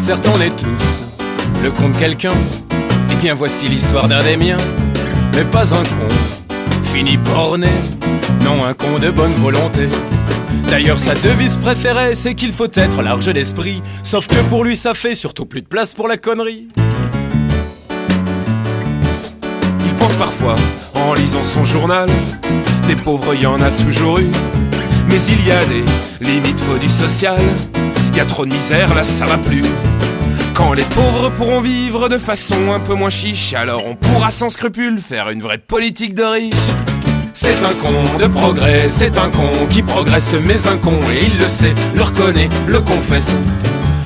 Certes on est tous le con de quelqu'un, et bien voici l'histoire d'un des miens. Mais pas un con, fini borné, non un con de bonne volonté. D'ailleurs sa devise préférée c'est qu'il faut être large d'esprit. Sauf que pour lui ça fait surtout plus de place pour la connerie. Il pense parfois, en lisant son journal, des pauvres y en a toujours eu. Mais il y a des limites, faut du social. Y a trop de misère, là ça va plus. Quand les pauvres pourront vivre de façon un peu moins chiche, alors on pourra sans scrupule faire une vraie politique de riches. C'est un con de progrès, c'est un con qui progresse, mais un con, et il le sait, le reconnaît, le confesse.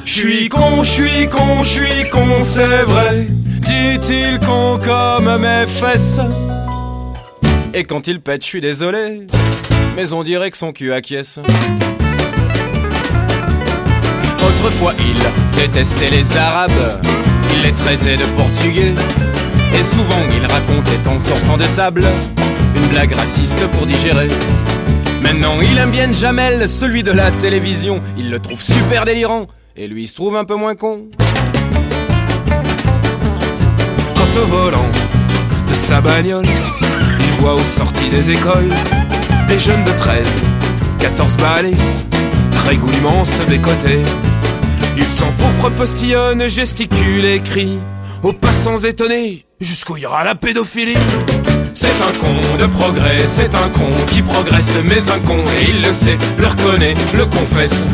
J'suis con, j'suis con, j'suis con, c'est vrai, dit-il con comme mes fesses. Et quand il pète, j'suis désolé, mais on dirait que son cul acquiesce. Autrefois il détestait les Arabes, il les traitait de portugais, et souvent il racontait en sortant de table une blague raciste pour digérer. Maintenant il aime bien Jamel, celui de la télévision, il le trouve super délirant, et lui il se trouve un peu moins con. Quant au volant de sa bagnole, il voit aux sorties des écoles des jeunes de 13, 14 balais, très goulûment se bécoter. Il s'empourpre, postillonne, gesticule et crie aux passants étonnés, jusqu'où ira la pédophilie. C'est un con de progrès, c'est un con qui progresse, mais un con, et il le sait, le reconnaît, le confesse.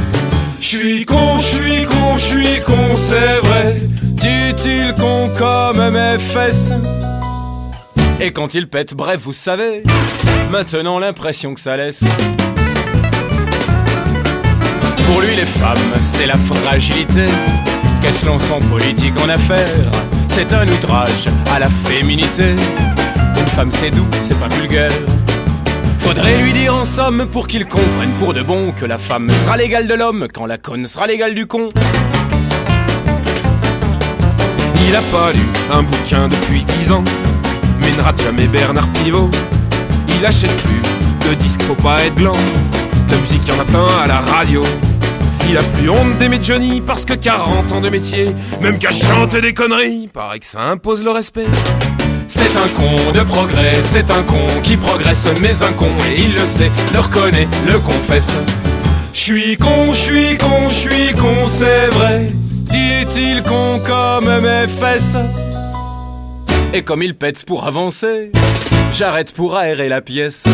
J'suis con, j'suis con, j'suis con, c'est vrai, dit-il con comme mes fesses. Et quand il pète, bref vous savez, maintenant l'impression que ça laisse. Pour lui les femmes, c'est la fragilité, qu'elles se lancent en politique, en affaires, c'est un outrage à la féminité. Une femme c'est doux, c'est pas vulgaire. Faudrait lui dire en somme, pour qu'il comprenne pour de bon, que la femme sera l'égale de l'homme, quand la conne sera l'égale du con. Il a pas lu un bouquin depuis 10 ans, mais ne rate jamais Bernard Pivot. Il achète plus de disques, faut pas être blanc, de musique y'en a plein à la radio. Il a plus honte d'aimer Johnny parce que 40 ans de métier, même qu'à chanter des conneries, paraît que ça impose le respect. C'est un con de progrès, c'est un con qui progresse, mais un con, et il le sait, le reconnaît, le confesse. J'suis con, j'suis con, j'suis con, c'est vrai, dit-il con comme mes fesses. Et comme il pète pour avancer, j'arrête pour aérer la pièce.